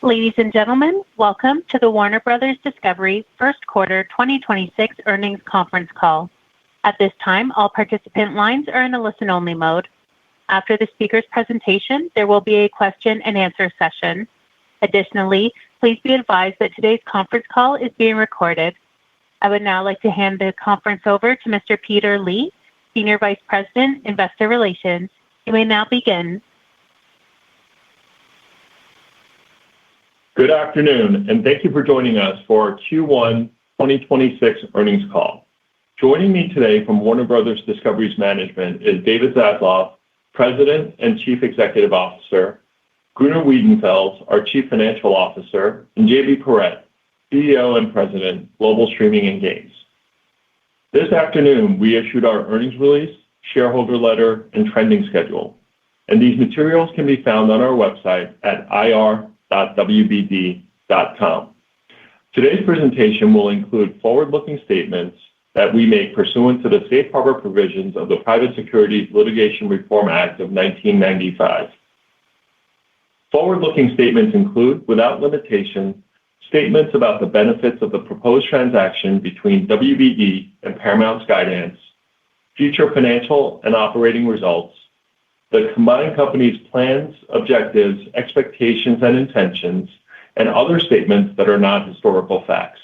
Ladies and gentlemen, welcome to the Warner Bros. Discovery First Quarter 2026 Earnings Conference Call. At this time, all participant lines are in a listen-only mode. After the speaker's presentation, there will be a question-and-answer session. Additionally, please be advised that today's conference call is being recorded. I would now like to hand the conference over to Mr. Peter Lee, Senior Vice President, Investor Relations. You may now begin. Good afternoon, and thank you for joining us for our Q1 2026 earnings call. Joining me today from Warner Bros. Discovery's management is David Zaslav, President and Chief Executive Officer, Gunnar Wiedenfels, our Chief Financial Officer, and JB Perrette, CEO and President, Global Streaming and Games. This afternoon, we issued our earnings release, shareholder letter, and trending schedule, and these materials can be found on our website at ir.wbd.com. Today's presentation will include forward-looking statements that we make pursuant to the Safe Harbor provisions of the Private Securities Litigation Reform Act of 1995. Forward-looking statements include, without limitation, statements about the benefits of the proposed transaction between WBD and Paramount Skydance, future financial and operating results, the combined company's plans, objectives, expectations, and intentions, and other statements that are not historical facts.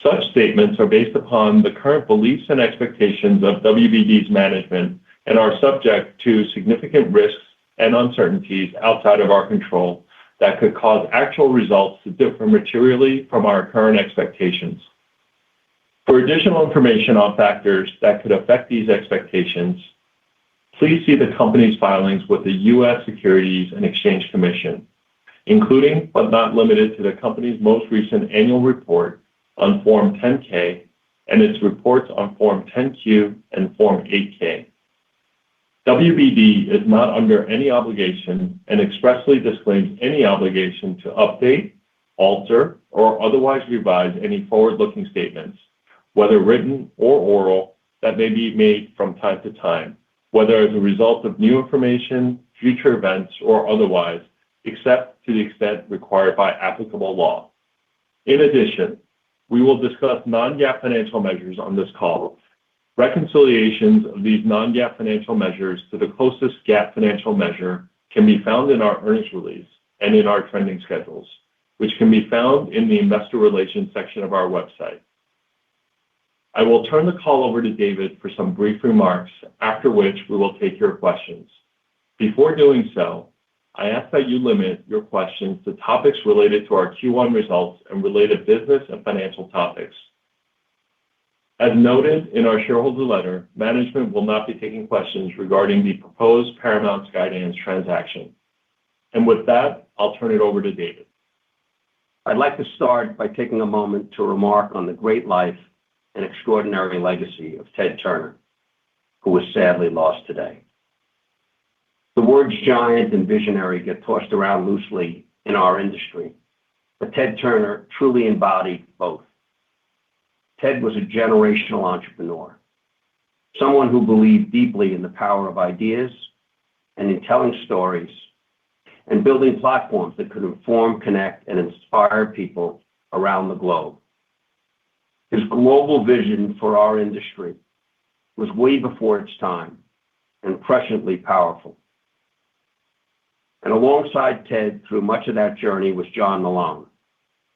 Such statements are based upon the current beliefs and expectations of WBD's management and are subject to significant risks and uncertainties outside of our control that could cause actual results to differ materially from our current expectations. For additional information on factors that could affect these expectations, please see the company's filings with the U.S. Securities and Exchange Commission, including but not limited to the company's most recent annual report on Form 10-K and its reports on Form 10-Q and Form 8-K. WBD is not under any obligation and expressly disclaims any obligation to update, alter, or otherwise revise any forward-looking statements, whether written or oral, that may be made from time to time, whether as a result of new information, future events, or otherwise, except to the extent required by applicable law. In addition, we will discuss non-GAAP financial measures on this call. Reconciliations of these non-GAAP financial measures to the closest GAAP financial measure can be found in our earnings release and in our trending schedules, which can be found in the Investor Relations section of our website. I will turn the call over to David for some brief remarks, after which we will take your questions. Before doing so, I ask that you limit your questions to topics related to our Q1 results and related business and financial topics. As noted in our shareholder letter, management will not be taking questions regarding the proposed Paramount Skydance transaction. With that, I'll turn it over to David. I'd like to start by taking a moment to remark on the great life and extraordinary legacy of Ted Turner, who was sadly lost today. The words giant and visionary get tossed around loosely in our industry, but Ted Turner truly embodied both. Ted was a generational entrepreneur, someone who believed deeply in the power of ideas and in telling stories and building platforms that could inform, connect, and inspire people around the globe. His global vision for our industry was way before its time and presciently powerful. And alongside Ted through much of that journey was John Malone,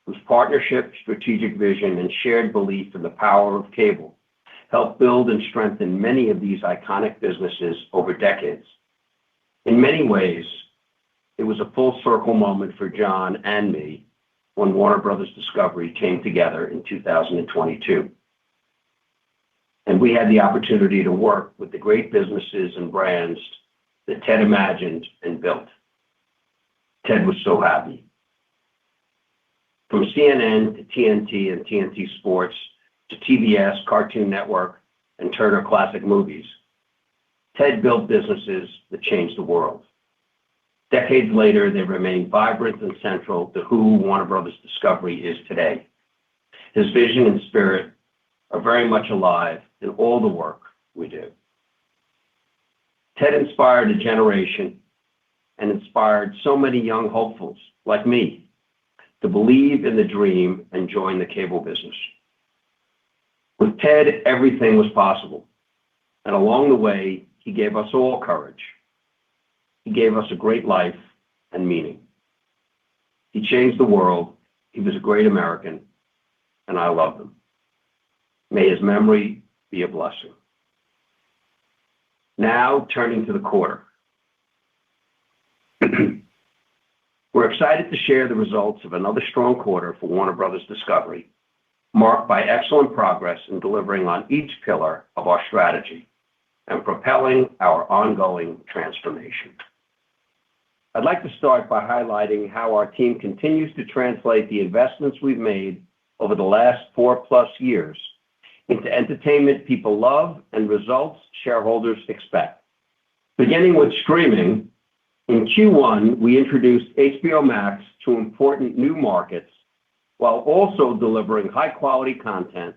whose partnership, strategic vision, and shared belief in the power of cable helped build and strengthen many of these iconic businesses over decades. In many ways, it was a full circle moment for John and me when Warner Bros. Discovery came together in 2022. And we had the opportunity to work with the great businesses and brands that Ted imagined and built. Ted was so happy. From CNN to TNT and TNT Sports to TBS, Cartoon Network, and Turner Classic Movies, Ted built businesses that changed the world. Decades later, they remain vibrant and central to who Warner Bros. Discovery is today. His vision and spirit are very much alive in all the work we do. Ted inspired a generation and inspired so many young hopefuls like me to believe in the dream and join the cable business. With Ted, everything was possible. And along the way, he gave us all courage. He gave us a great life and meaning. He changed the world. He was a great American, and I love him. May his memory be a blessing. Now, turning to the quarter. We're excited to share the results of another strong quarter for Warner Brothers Discovery, marked by excellent progress in delivering on each pillar of our strategy and propelling our ongoing transformation. I'd like to start by highlighting how our team continues to translate the investments we've made over the last 4+ years into entertainment people love and results shareholders expect. Beginning with streaming, in Q1, we introduced HBO Max to important new markets while also delivering high-quality content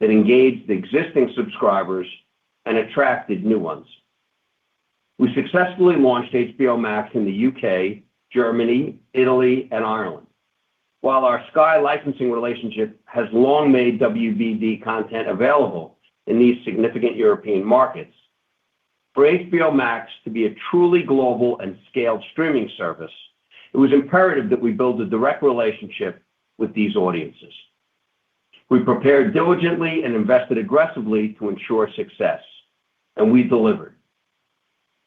that engaged existing subscribers and attracted new ones. We successfully launched HBO Max in the UK, Germany, Italy, and Ireland. While our Sky licensing relationship has long made WBD content available in these significant European markets, for HBO Max to be a truly global and scaled streaming service, it was imperative that we build a direct relationship with these audiences. We prepared diligently and invested aggressively to ensure success, and we delivered.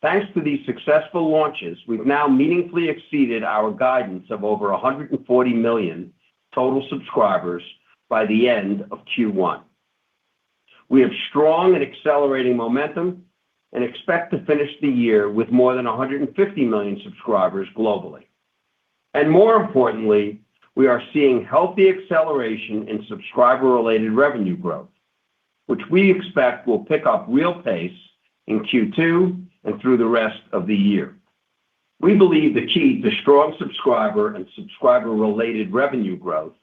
Thanks to these successful launches, we've now meaningfully exceeded our guidance of over 140 million total subscribers by the end of Q1. We have strong and accelerating momentum and expect to finish the year with more than 150 million subscribers globally. And more importantly, we are seeing healthy acceleration in subscriber-related revenue growth, which we expect will pick up real pace in Q2 and through the rest of the year. We believe the key to strong subscriber and subscriber-related revenue growth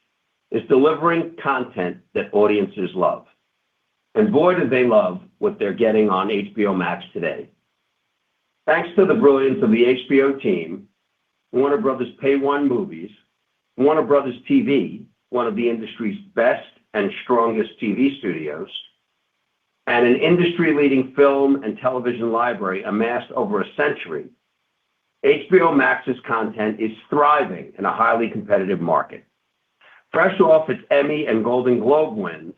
is delivering content that audiences love. And boy, do they love what they're getting on HBO Max today. Thanks to the brilliance of the HBO team, Warner Brothers Pay One Movies, Warner Brothers TV, one of the industry's best and strongest TV studios, and an industry-leading film and television library amassed over a century, HBO Max's content is thriving in a highly competitive market. Fresh off its Emmy and Golden Globe wins,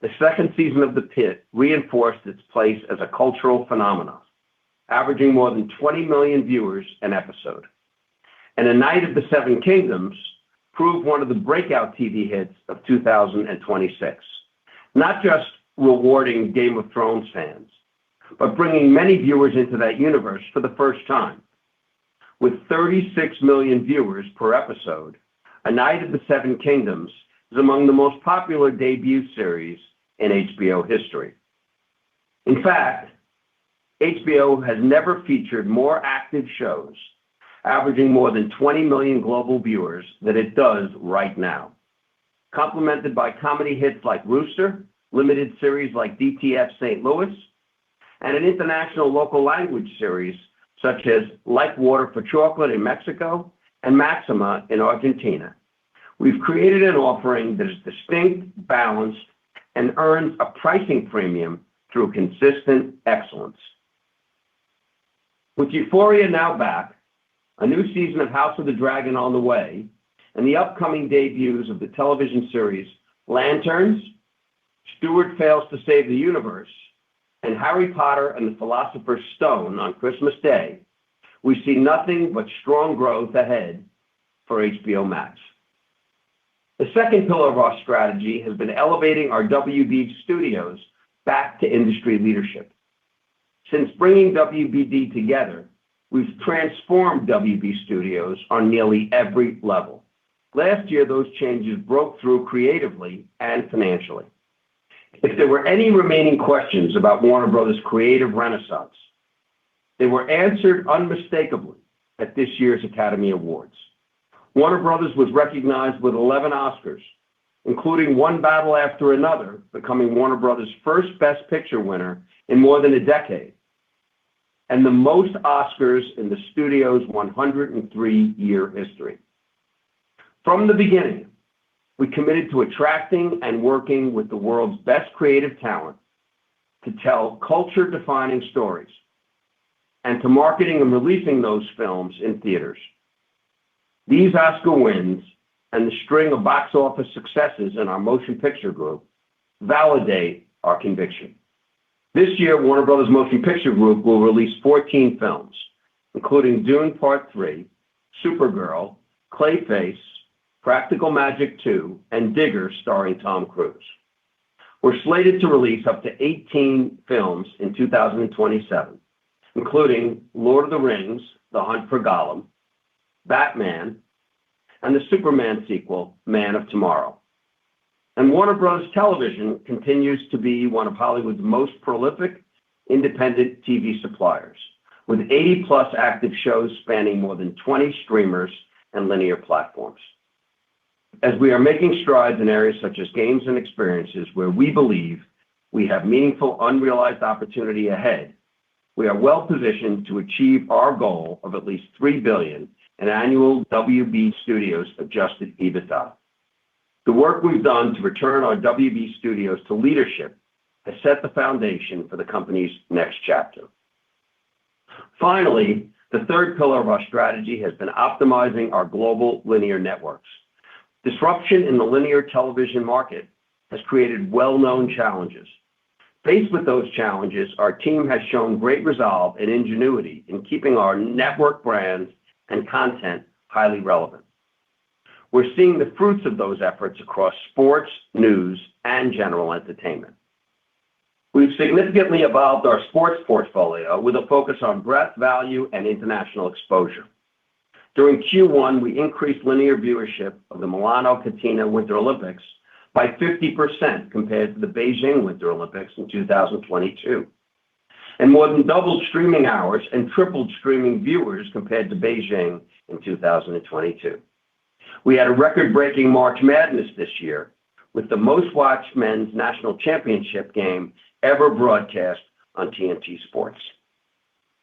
the second season of The Pitt reinforced its place as a cultural phenomenon, averaging more than 20 million viewers an episode. And A Night of the Seven Kingdoms proved one of the breakout TV hits of 2026, not just rewarding Game of Thrones fans, but bringing many viewers into that universe for the first time. With 36 million viewers per episode, A Night of the Seven Kingdoms is among the most popular debut series in HBO history. In fact, HBO has never featured more active shows, averaging more than 20 million global viewers, than it does right now. Complemented by comedy hits like Rooster, limited series like DTF St. Louis, and an international local language series such as Like Water for Chocolate in Mexico and Maxima in Argentina. We've created an offering that is distinct, balanced, and earns a pricing premium through consistent excellence. With Euphoria now back, a new season of House of the Dragon on the way, and the upcoming debuts of the television series Lanterns, Stewart Fails to Save the Universe, and Harry Potter and the Philosopher's Stone on Christmas Day, we see nothing but strong growth ahead for HBO Max. The second pillar of our strategy has been elevating our WB studios back to industry leadership. Since bringing WBD together, we've transformed WB Studios on nearly every level. Last year, those changes broke through creatively and financially. If there were any remaining questions about Warner Brothers' creative renaissance, they were answered unmistakably at this year's Academy Awards. Warner Brothers was recognized with 11 Oscars, including one battle after another, becoming Warner Brothers' first Best Picture winner in more than a decade, and the most Oscars in the studio's 103-year history. From the beginning, we committed to attracting and working with the world's best creative talent to tell culture-defining stories and to marketing and releasing those films in theaters. These Oscar wins and the string of box office successes in our motion picture group validate our conviction. This year, Warner Brothers Motion Picture Group will release 14 films, including Dune Part 3, Supergirl, Clayface, Practical Magic 2, and Digger starring Tom Cruise. We're slated to release up to 18 films in 2027, including Lord of the Rings, The Hunt for Gollum, Batman, and the Superman sequel, Man of Tomorrow. And Warner Bros. Television continues to be one of Hollywood's most prolific independent TV suppliers, with 80-plus active shows spanning more than 20 streamers and linear platforms. As we are making strides in areas such as games and experiences where we believe we have meaningful unrealized opportunity ahead, we are well positioned to achieve our goal of at least $3 billion in annual WB Studios adjusted EBITDA. The work we've done to return our WB Studios to leadership has set the foundation for the company's next chapter. Finally, the third pillar of our strategy has been optimizing our global linear networks. Disruption in the linear television market has created well-known challenges. Faced with those challenges, our team has shown great resolve and ingenuity in keeping our network brands and content highly relevant. We're seeing the fruits of those efforts across sports, news, and general entertainment. We've significantly evolved our sports portfolio with a focus on breadth, value, and international exposure. During Q1, we increased linear viewership of the Milano Cortina Winter Olympics by 50% compared to the Beijing Winter Olympics in 2022, and more than doubled streaming hours and tripled streaming viewers compared to Beijing in 2022. We had a record-breaking March Madness this year, with the most-watched men's national championship game ever broadcast on TNT Sports.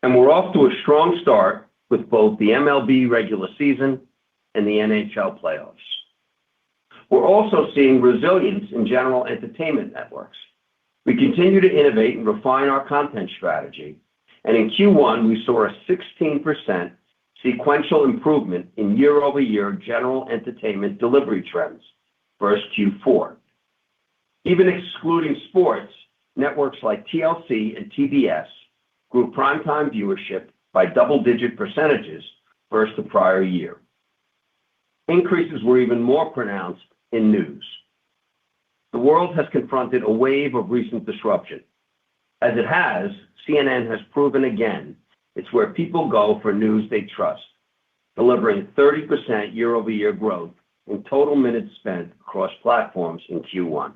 And we're off to a strong start with both the MLB regular season and the NHL playoffs. We're also seeing resilience in general entertainment networks. We continue to innovate and refine our content strategy, and in Q1, we saw a 16% sequential improvement in year-over-year general entertainment delivery trends versus Q4. Even excluding sports, networks like TLC and TBS grew primetime viewership by double-digit percentages versus the prior year. Increases were even more pronounced in news. The world has confronted a wave of recent disruption. As it has, CNN has proven again it's where people go for news they trust, delivering 30% year-over-year growth in total minutes spent across platforms in Q1.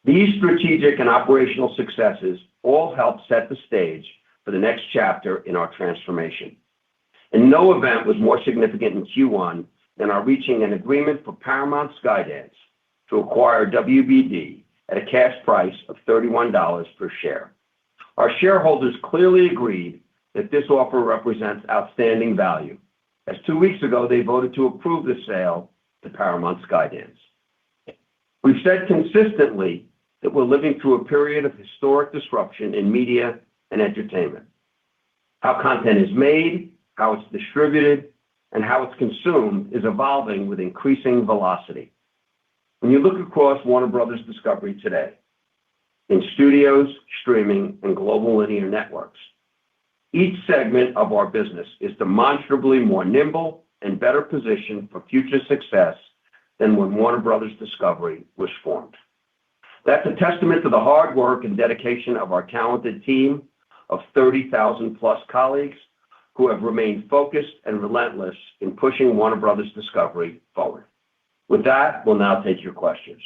These strategic and operational successes all help set the stage for the next chapter in our transformation. And no event was more significant in Q1 than our reaching an agreement for Paramount Skydance to acquire WBD at a cash price of $31 per share. Our shareholders clearly agreed that this offer represents outstanding value, as 2 weeks ago they voted to approve the sale to Paramount Skydance. We've said consistently that we're living through a period of historic disruption in media and entertainment. How content is made, how it's distributed, and how it's consumed is evolving with increasing velocity. When you look across Warner Brothers Discovery today, in studios, streaming, and global linear networks, each segment of our business is demonstrably more nimble and better positioned for future success than when Warner Brothers Discovery was formed. That's a testament to the hard work and dedication of our talented team of 30,000-plus colleagues who have remained focused and relentless in pushing Warner Brothers Discovery forward. With that, we'll now take your questions.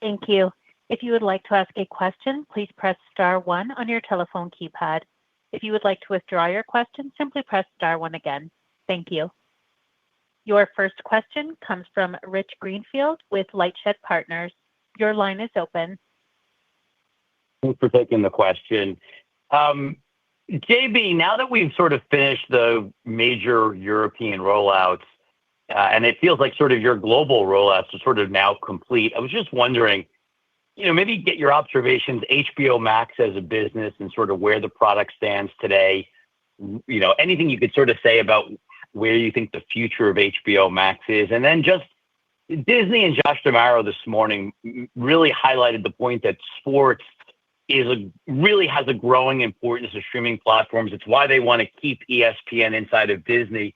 Thank you. If you would like to ask a question, please press star one on your telephone keypad. If you would like to withdraw your question, simply press star one again. Thank you. Your first question comes from Rich Greenfield with LightShed Partners. Your line is open. Thanks for taking the question. JB, now that we've sort of finished the major European rollouts, and it feels like sort of your global rollouts are sort of now complete. I was just wondering, maybe get your observations, HBO Max as a business and sort of where the product stands today. Anything you could sort of say about where you think the future of HBO Max is. And then just Disney and Josh D'Amaro this morning really highlighted the point that sports really has a growing importance to streaming platforms. It's why they want to keep ESPN inside of Disney.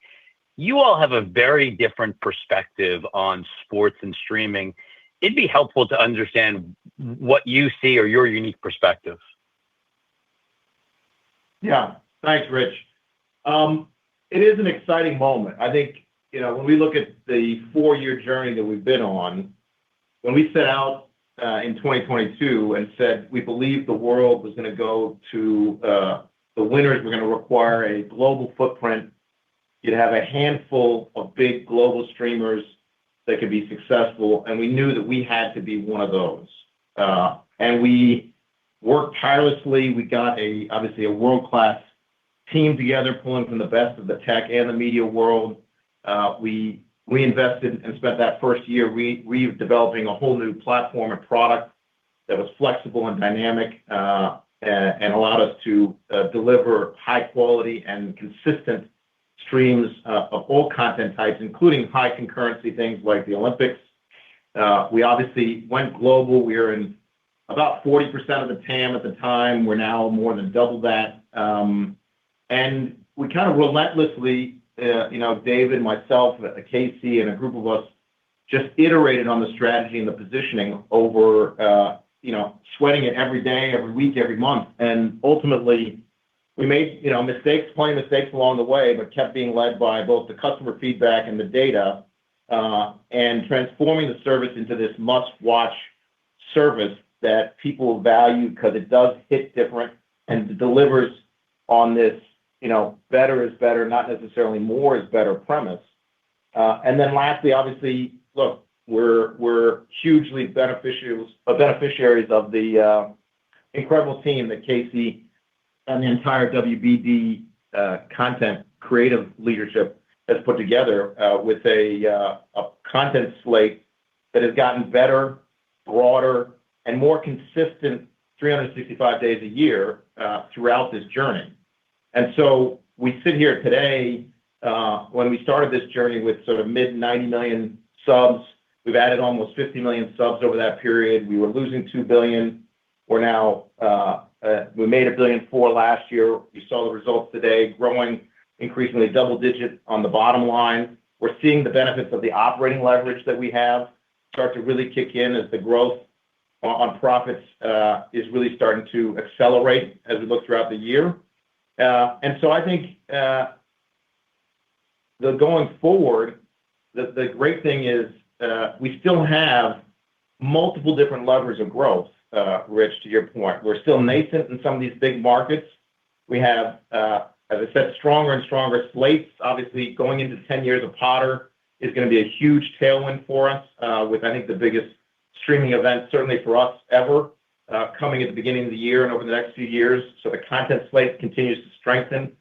You all have a very different perspective on sports and streaming. It'd be helpful to understand what you see or your unique perspective. Yeah, thanks, Rich. It is an exciting moment. I think, when we look at the 4-year journey that we've been on, when we set out in 2022 and said we believed the world was going to go to the winners were going to require a global footprint. You'd have a handful of big global streamers that could be successful, and we knew that we had to be one of those. And we worked tirelessly. We got obviously a world-class team together, pulling from the best of the tech and the media world. We invested and spent that first year redeveloping a whole new platform and product that was flexible and dynamic, and allowed us to deliver high quality and consistent streams of all content types, including high concurrency things like the Olympics. We obviously went global. We were in about 40% of the TAM at the time. We're now more than double that. And we kind of relentlessly, David, myself, Casey, and a group of us just iterated on the strategy and the positioning over, sweating it every day, every week, every month. And ultimately, we made, plenty of mistakes along the way, but kept being led by both the customer feedback and the data, and transforming the service into this must-watch service that people value because it does hit different and it delivers on this, better is better, not necessarily more is better premise. And then lastly, obviously, look, we're hugely beneficiaries of the incredible team that Casey and the entire WBD content creative leadership has put together, with a content slate that has gotten better, broader, and more consistent 365 days a year throughout this journey. And so we sit here today, when we started this journey with sort of mid 90 million subs, we've added almost 50 million subs over that period. We were losing $2 billion. We're now, we made $1.4 billion last year. You saw the results today, growing increasingly double digit on the bottom line. We're seeing the benefits of the operating leverage that we have start to really kick in as the growth on profits is really starting to accelerate as we look throughout the year. And so I think going forward, the great thing is we still have multiple different levers of growth, Rich, to your point. We're still nascent in some of these big markets. We have, as I said, stronger and stronger slates. Obviously, going into 10 years of Potter is going to be a huge tailwind for us, with, I think, the biggest streaming event, certainly for us ever, coming at the beginning of the year and over the next few years. So the content slate continues to strengthen.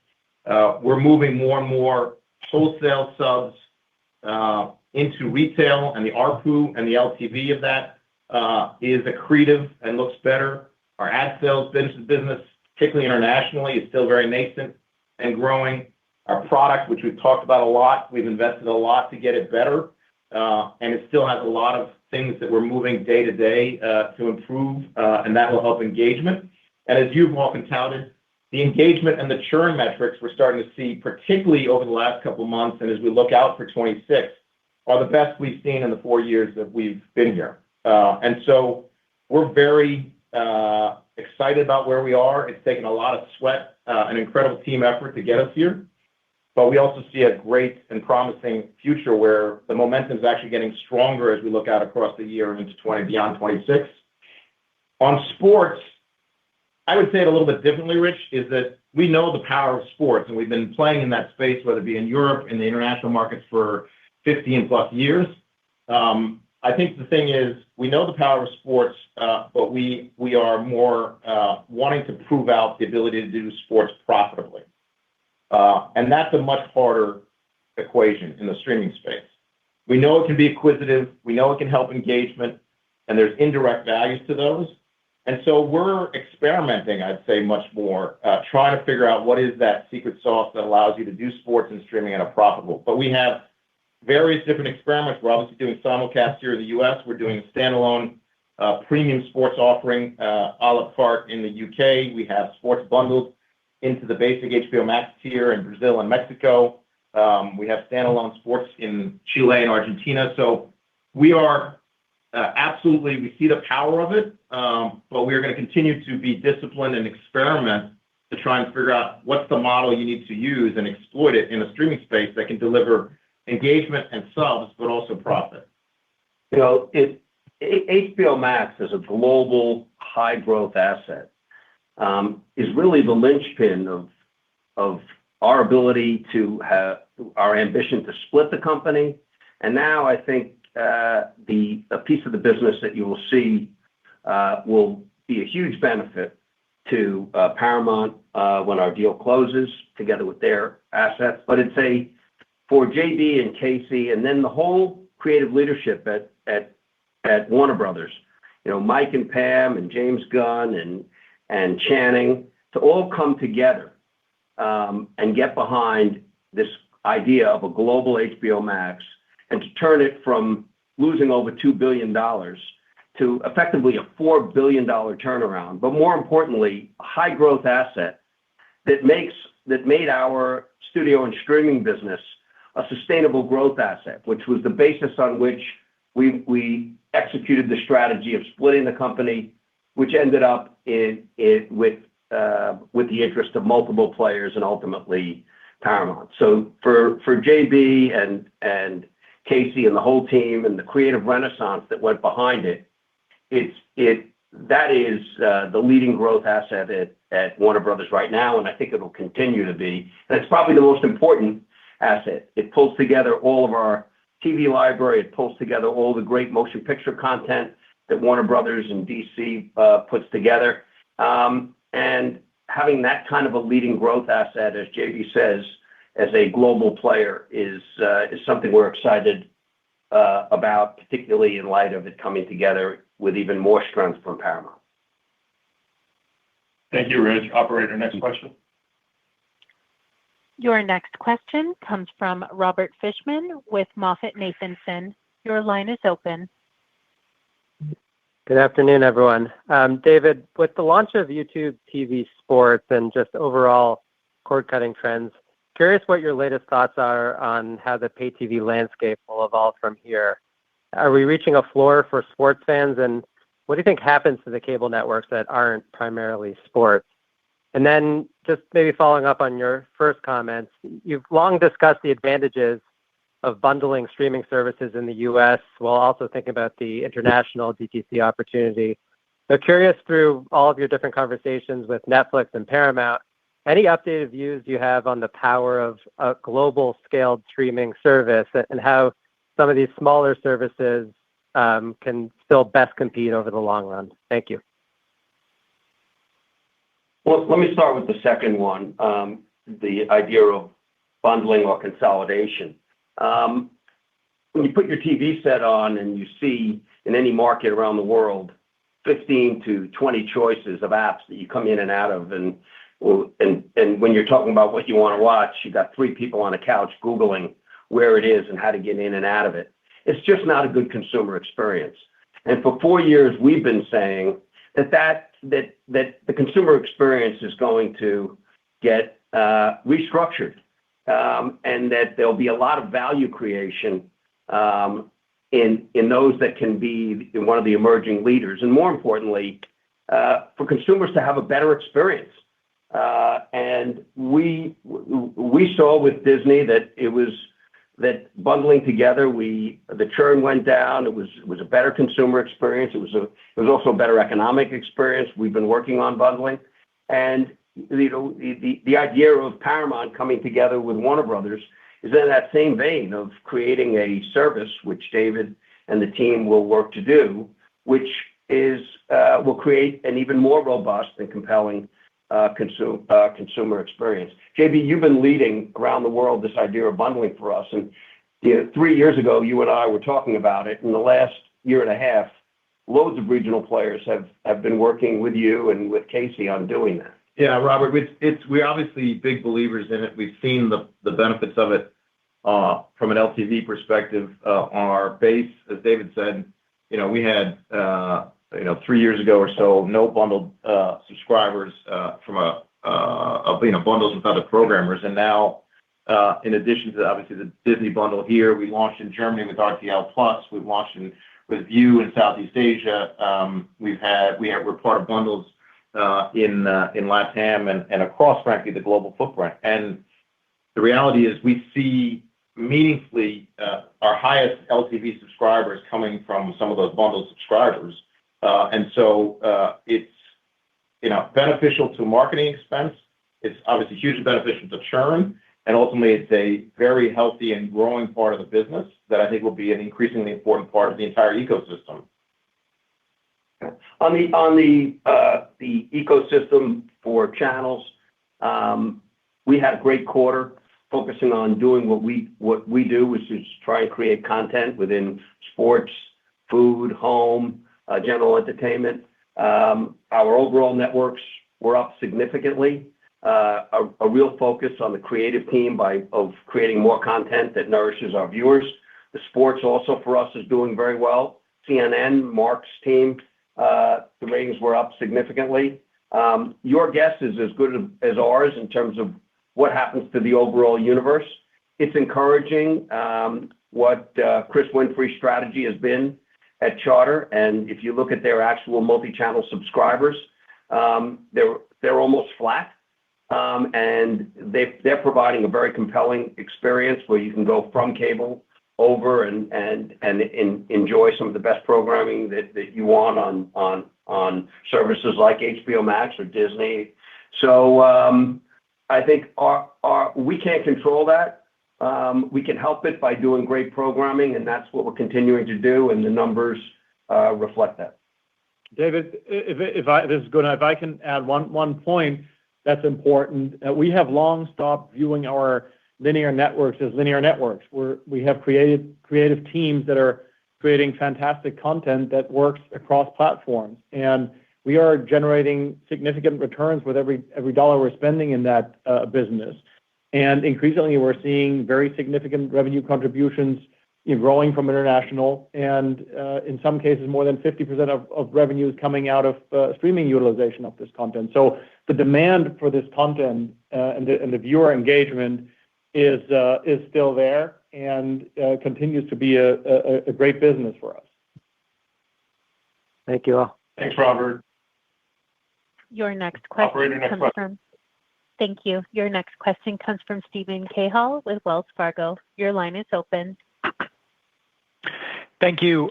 We're moving more and more wholesale subs into retail, and the ARPU and the LTV of that is accretive and looks better. Our ad sales business, particularly internationally, is still very nascent and growing. Our product, which we've talked about a lot, we've invested a lot to get it better, and it still has a lot of things that we're moving day to day to improve, and that will help engagement. And as you've often touted, the engagement and the churn metrics we're starting to see, particularly over the last couple of months, and as we look out for 26, are the best we've seen in the 4 years that we've been here. And so we're very excited about where we are. It's taken a lot of sweat, an incredible team effort to get us here. But we also see a great and promising future where the momentum is actually getting stronger as we look out across the year into beyond 26. On sports, I would say it a little bit differently, Rich, is that we know the power of sports, and we've been playing in that space, whether it be in Europe, in the international markets, for 15 plus years. I think the thing is, we know the power of sports, but we are more wanting to prove out the ability to do sports profitably. And that's a much harder equation in the streaming space. We know it can be acquisitive. We know it can help engagement, and there's indirect values to those. And so we're experimenting, I'd say, much more, trying to figure out what is that secret sauce that allows you to do sports and streaming at a profitable. But we have various different experiments. We're obviously doing simulcast here in the U.S. We're doing a standalone premium sports offering a la carte in the U.K. We have sports bundled into the basic HBO Max tier in Brazil and Mexico. We have standalone sports in Chile and Argentina. So we are absolutely, we see the power of it, but we are going to continue to be disciplined and experiment to try and figure out what's the model you need to use and exploit it in a streaming space that can deliver engagement and subs, but also profit. HBO Max as a global high growth asset is really the linchpin of our ability to have our ambition to split the company. And now I think a piece of the business that you will see will be a huge benefit to Paramount when our deal closes together with their assets. But it's for JB and Casey and then the whole creative leadership at Warner Brothers, Mike and Pam and James Gunn and Channing to all come together and get behind this idea of a global HBO Max and to turn it from losing over $2 billion to effectively a $4 billion turnaround. But more importantly, a high growth asset that made our studio and streaming business a sustainable growth asset, which was the basis on which we executed the strategy of splitting the company, which ended up with the interest of multiple players and ultimately Paramount. So for JB and Casey and the whole team and the creative renaissance that went behind it, that is the leading growth asset at Warner Brothers right now, and I think it'll continue to be. And it's probably the most important asset. It pulls together all of our TV library. It pulls together all the great motion picture content that Warner Brothers and DC puts together. And having that kind of a leading growth asset, as JB says, as a global player is something we're excited about, particularly in light of it coming together with even more strength from Paramount. Thank you, Rich. Operator, next question. Your next question comes from Robert Fishman with MoffettNathanson. Your line is open. Good afternoon, everyone. David, with the launch of YouTube TV Sports and just overall cord-cutting trends, curious what your latest thoughts are on how the pay TV landscape will evolve from here. Are we reaching a floor for sports fans? And what do you think happens to the cable networks that aren't primarily sports? And then just maybe following up on your first comments, you've long discussed the advantages of bundling streaming services in the U.S. while also thinking about the international DTC opportunity. So curious, through all of your different conversations with Netflix and Paramount, any updated views you have on the power of a global scaled streaming service and how some of these smaller services can still best compete over the long run? Thank you. Well, let me start with the second one, the idea of bundling or consolidation. When you put your TV set on and you see in any market around the world 15 to 20 choices of apps that you come in and out of, and when you're talking about what you want to watch, you got 3 people on a couch Googling where it is and how to get in and out of it. It's just not a good consumer experience. And for 4 years, we've been saying that the consumer experience is going to get restructured, and that there'll be a lot of value creation in those that can be one of the emerging leaders, and more importantly, for consumers to have a better experience. And we saw with Disney that bundling together, the churn went down. It was a better consumer experience. It was also a better economic experience. We've been working on bundling, and the idea of Paramount coming together with Warner Brothers is in that same vein of creating a service, which David and the team will work to do, which will create an even more robust and compelling consumer experience. JB, you've been leading around the world this idea of bundling for us, and 3 years ago, you and I were talking about it. In the last year and a half, loads of regional players have been working with you and with Casey on doing that. Yeah, Robert, we're obviously big believers in it. We've seen the benefits of it from an LTV perspective on our base. As David said, we had 3 years ago or so, no bundled subscribers from bundles with other programmers. And now, in addition to obviously the Disney bundle here, we launched in Germany with RTL Plus. We've launched with View in Southeast Asia. We're part of bundles in LATAM and across, frankly, the global footprint. And the reality is we see meaningfully our highest LTV subscribers coming from some of those bundled subscribers. And so it's beneficial to marketing expense. It's obviously hugely beneficial to churn. And ultimately, it's a very healthy and growing part of the business that I think will be an increasingly important part of the entire ecosystem. On the ecosystem for channels, we had a great quarter focusing on doing what we do, which is try and create content within sports, food, home, general entertainment. Our overall networks were up significantly. A real focus on the creative team of creating more content that nourishes our viewers. The sports also for us is doing very well. CNN, Mark's team, the ratings were up significantly. Your guess is as good as ours in terms of what happens to the overall universe. It's encouraging what Chris Winfrey's strategy has been at Charter. And if you look at their actual multi-channel subscribers, they're almost flat. And they're providing a very compelling experience where you can go from cable over and enjoy some of the best programming that you want on services like HBO Max or Disney. So I think we can't control that. We can help it by doing great programming, and that's what we're continuing to do, and the numbers reflect that. David, this is Gunnar. If I can add one point that's important. We have long stopped viewing our linear networks as linear networks. We have creative teams that are creating fantastic content that works across platforms. And we are generating significant returns with every dollar we're spending in that business. And increasingly, we're seeing very significant revenue contributions growing from international, and in some cases, more than 50% of revenues coming out of streaming utilization of this content. So the demand for this content and the viewer engagement is still there and continues to be a great business for us. Thank you all. Thanks, Robert. Your next question comes from. Thank you. Your next question comes from Steven Cahall with Wells Fargo. Your line is open. Thank you.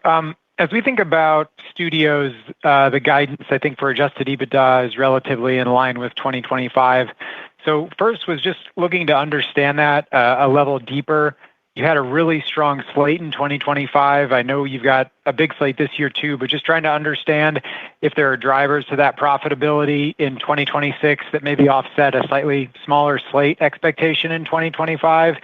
As we think about studios, the guidance, I think, for adjusted EBITDA is relatively in line with 2025. So first was just looking to understand that a level deeper. You had a really strong slate in 2025. I know you've got a big slate this year too, but just trying to understand if there are drivers to that profitability in 2026 that maybe offset a slightly smaller slate expectation in 2025.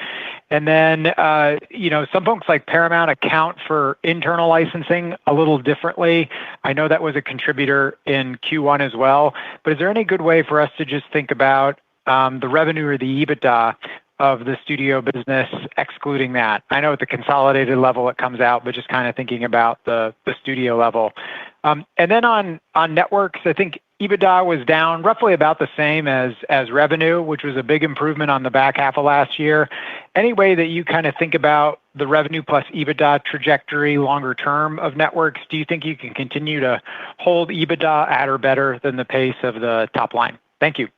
And then, some folks like Paramount account for internal licensing a little differently. I know that was a contributor in Q1 as well. But is there any good way for us to just think about the revenue or the EBITDA of the studio business excluding that? I know at the consolidated level it comes out, but just kind of thinking about the studio level. And then on networks, I think EBITDA was down roughly about the same as revenue, which was a big improvement on the back half of last year. Any way that you kind of think about the revenue plus EBITDA trajectory longer term of networks? Do you think you can continue to hold EBITDA at or better than the pace of the top line? Thank you.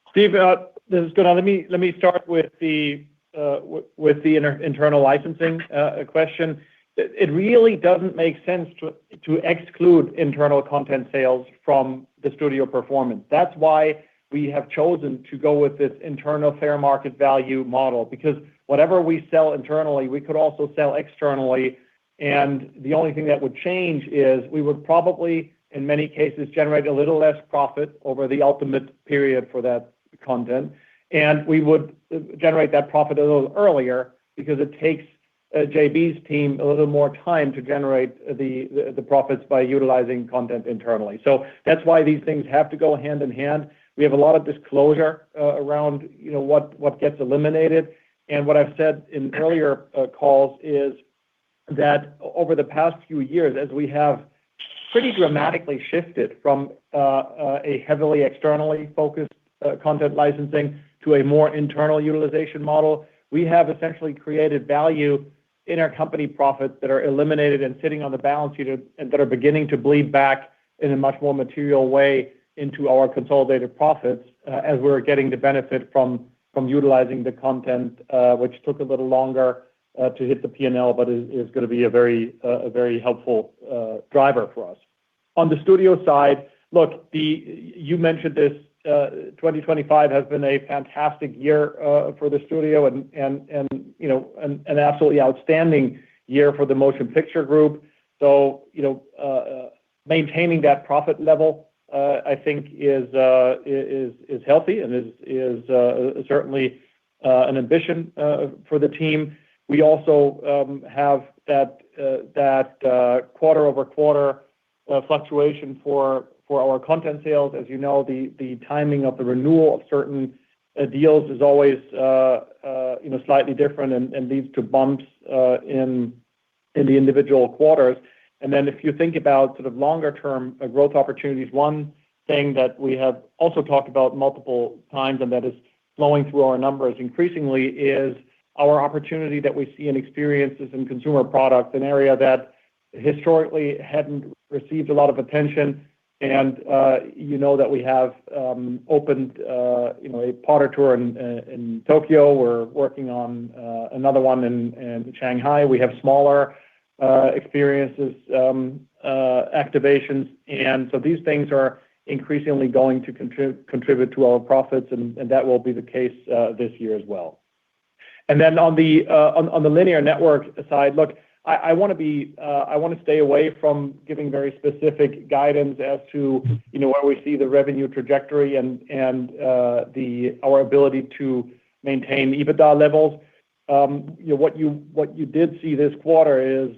Steve, this is Gunnar. Let me start with the internal licensing question. It really doesn't make sense to exclude internal content sales from the studio performance. That's why we have chosen to go with this internal fair market value model, because whatever we sell internally, we could also sell externally. And the only thing that would change is we would probably, in many cases, generate a little less profit over the ultimate period for that content. and we would generate that profit a little earlier because it takes JB's team a little more time to generate the profits by utilizing content internally. So that's why these things have to go hand in hand. We have a lot of disclosure around what gets eliminated. And what I've said in earlier calls is that over the past few years, as we have pretty dramatically shifted from a heavily externally focused content licensing to a more internal utilization model, we have essentially created value in our company profits that are eliminated and sitting on the balance sheet and that are beginning to bleed back in a much more material way into our consolidated profits as we're getting the benefit from utilizing the content, which took a little longer to hit the P&L, but is going to be a very helpful driver for us. On the studio side, look, you mentioned this. 2025 has been a fantastic year for the studio and an absolutely outstanding year for the motion picture group. So maintaining that profit level, I think, is healthy and is certainly an ambition for the team. We also have that quarter-over-quarter fluctuation for our content sales. As you know, the timing of the renewal of certain deals is always slightly different and leads to bumps in the individual quarters. And then if you think about sort of longer-term growth opportunities, one thing that we have also talked about multiple times and that is flowing through our numbers increasingly is our opportunity that we see in experiences and consumer products, an area that historically hadn't received a lot of attention. And that we have opened a Potter tour in Tokyo. We're working on another one in Shanghai. We have smaller experiences, activations. And so these things are increasingly going to contribute to our profits, and that will be the case this year as well. And then on the linear network side, look, I want to stay away from giving very specific guidance as to where we see the revenue trajectory and our ability to maintain EBITDA levels. What you did see this quarter is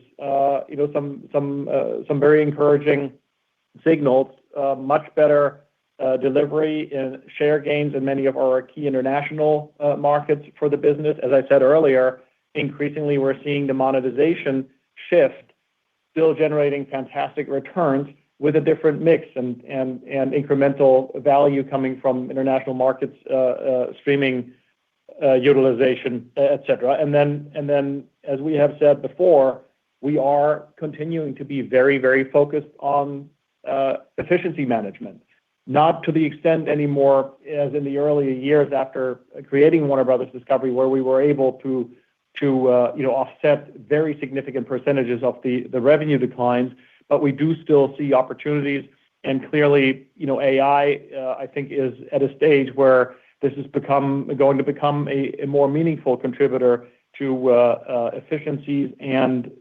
some very encouraging signals, much better delivery and share gains in many of our key international markets for the business. As I said earlier, increasingly we're seeing the monetization shift, still generating fantastic returns with a different mix and incremental value coming from international markets, streaming utilization, et cetera. And then, as we have said before, we are continuing to be very, very focused on efficiency management. Not to the extent anymore as in the earlier years after creating Warner Brothers Discovery, where we were able to offset very significant percentages of the revenue declines, but we do still see opportunities. And clearly, AI, I think, is at a stage where this is going to become a more meaningful contributor to efficiencies and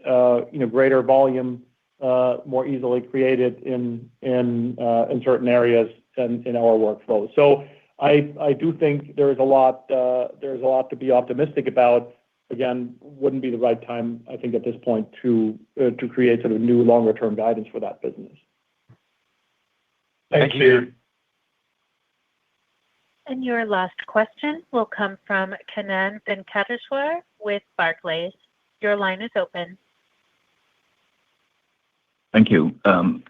greater volume, more easily created in certain areas in our workflow. So I do think there's a lot to be optimistic about. Again, wouldn't be the right time, I think, at this point to create sort of new longer-term guidance for that business. Thank you. And your last question will come from Kannan Venkateshwar with Barclays. Your line is open. Thank you. So,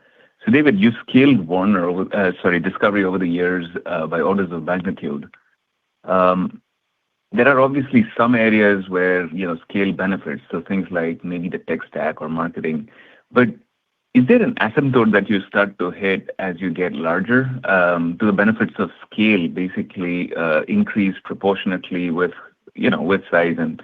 David, you scaled Discovery over the years by orders of magnitude. There are obviously some areas where scale benefits, so things like maybe the tech stack or marketing. But is there an asymptote that you start to hit as you get larger? Do the benefits of scale basically increase proportionately with size? And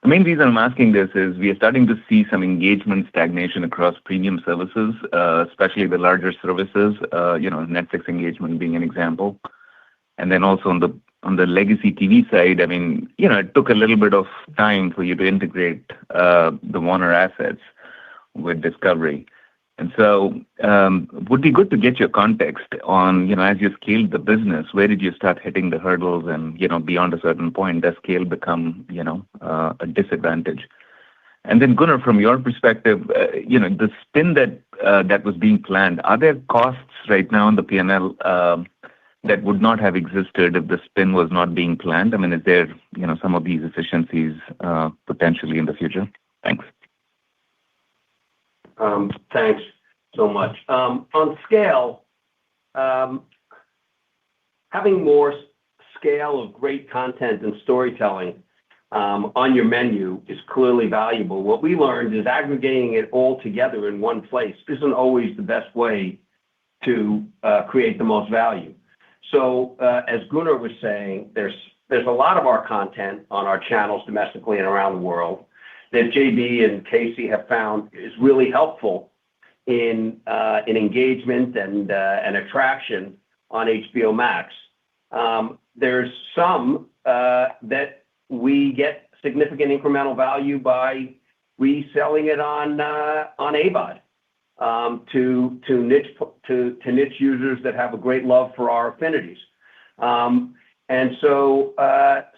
the main reason I'm asking this is we are starting to see some engagement stagnation across premium services, especially the larger services, Netflix engagement being an example. And then also on the legacy TV side, I mean, it took a little bit of time for you to integrate the Warner assets with Discovery. And so would be good to get your context on, as you scaled the business, where did you start hitting the hurdles and, beyond a certain point, does scale become, a disadvantage? And then Gunnar, from your perspective, the spin that was being planned, are there costs right now in the P&L that would not have existed if the spin was not being planned? I mean, is there, some of these efficiencies potentially in the future? Thanks. Thanks so much. On scale, having more scale of great content and storytelling on your menu is clearly valuable. What we learned is aggregating it all together in one place isn't always the best way to create the most value. So as Gunnar was saying, there's a lot of our content on our channels domestically and around the world that JB and Casey have found is really helpful in engagement and attraction on HBO Max. There's some that we get significant incremental value by reselling it on AVOD to niche users that have a great love for our affinities. And so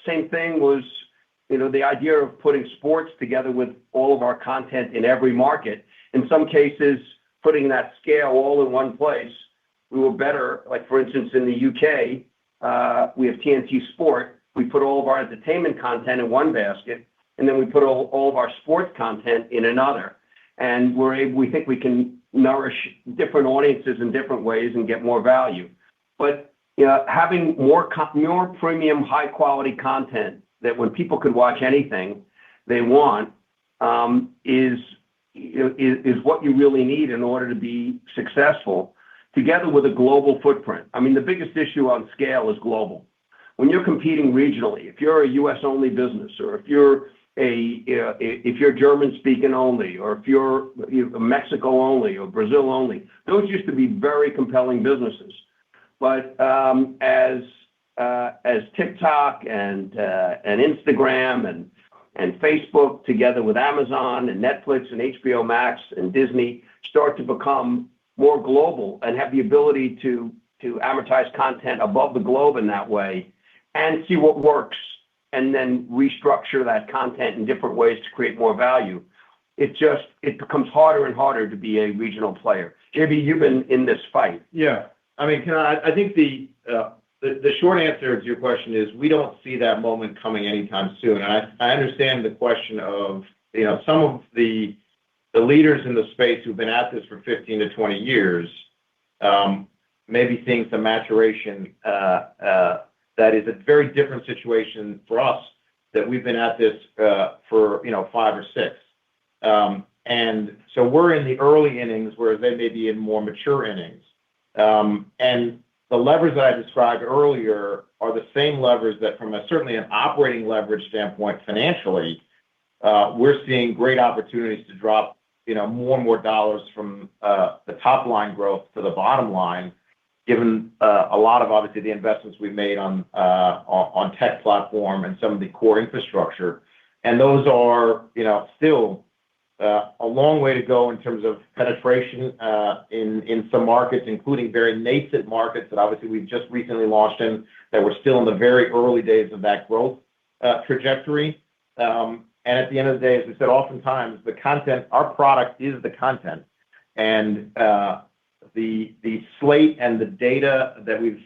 same thing was the idea of putting sports together with all of our content in every market. In some cases, putting that scale all in one place, we were better. Like, for instance, in the UK, we have TNT Sport. We put all of our entertainment content in one basket, and then we put all of our sports content in another. And we think we can nourish different audiences in different ways and get more value. But having more premium, high-quality content that when people could watch anything they want is what you really need in order to be successful, together with a global footprint. I mean, the biggest issue on scale is global. When you're competing regionally, if you're a U.S.-only business, or if you're German-speaking only, or if you're Mexico only or Brazil only, those used to be very compelling businesses. But as TikTok and Instagram and Facebook, together with Amazon and Netflix and HBO Max and Disney, start to become more global and have the ability to amortize content above the globe in that way and see what works, and then restructure that content in different ways to create more value, it becomes harder and harder to be a regional player. JB, you've been in this fight. Yeah. I mean, I think the short answer to your question is we don't see that moment coming anytime soon. And I understand the question of, some of the leaders in the space who've been at this for 15 to 20 years, maybe seeing some maturation that is a very different situation for us, that we've been at this for 5 or 6. And so we're in the early innings, whereas they may be in more mature innings. And the levers that I described earlier are the same levers that, from certainly an operating leverage standpoint financially, we're seeing great opportunities to drop more and more dollars from the top line growth to the bottom line, given a lot of, obviously, the investments we've made on tech platform and some of the core infrastructure. And those are still a long way to go in terms of penetration in some markets, including very nascent markets that obviously we've just recently launched in, that we're still in the very early days of that growth trajectory. And at the end of the day, as we said, oftentimes the content, our product is the content. And the slate and the data that we've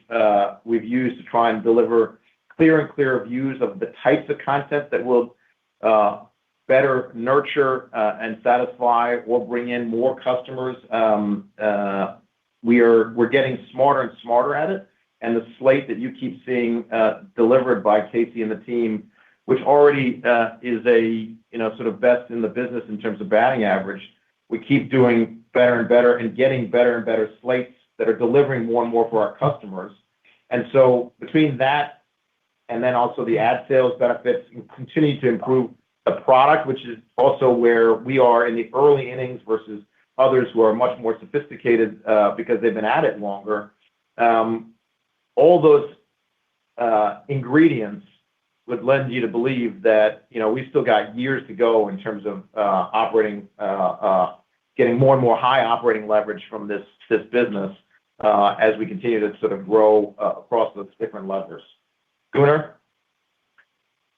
used to try and deliver clear and clearer views of the types of content that will better nurture and satisfy or bring in more customers. We're getting smarter and smarter at it. And the slate that you keep seeing delivered by Casey and the team, which already is a sort of best in the business in terms of batting average, we keep doing better and better and getting better and better slates that are delivering more and more for our customers. And so between that and then also the ad sales benefits, we continue to improve the product, which is also where we are in the early innings versus others who are much more sophisticated because they've been at it longer. All those ingredients would lend you to believe that we've still got years to go in terms of operating getting more and more high operating leverage from this business as we continue to sort of grow across those different levers. Gunnar?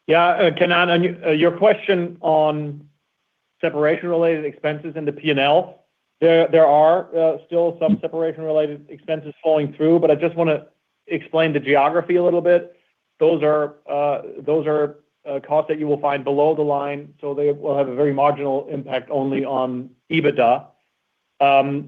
Yeah, Kannan, on your question on separation-related expenses in the P&L, there are still some separation-related expenses flowing through, but I just want to explain the geography a little bit. Those are costs that you will find below the line, so they will have a very marginal impact only on EBITDA.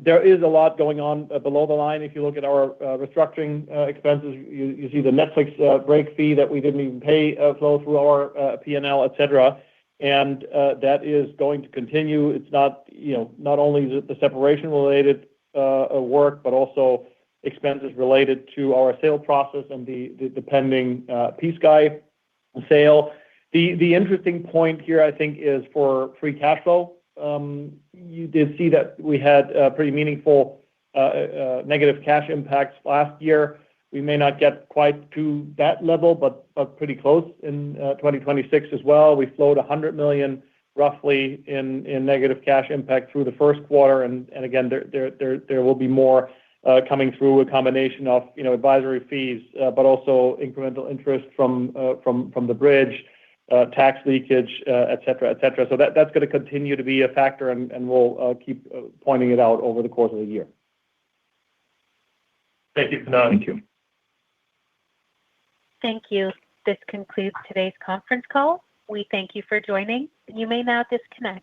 There is a lot going on below the line. If you look at our restructuring expenses, you see the Netflix break fee that we didn't even pay flow through our P&L, et cetera. And that is going to continue. It's not only the separation-related work, but also expenses related to our sale process and the pending PSky sale. The interesting point here, I think, is for free cash flow. You did see that we had pretty meaningful negative cash impacts last year. We may not get quite to that level, but pretty close in 2026 as well. We flowed $100 million roughly in negative cash impact through the first quarter, and again, there will be more coming through, a combination of advisory fees, but also incremental interest from the bridge, tax leakage, et cetera, et cetera. So that's going to continue to be a factor, and we'll keep pointing it out over the course of the year. Thank you, Kannan. Thank you. Thank you. This concludes today's conference call. We thank you for joining. You may now disconnect.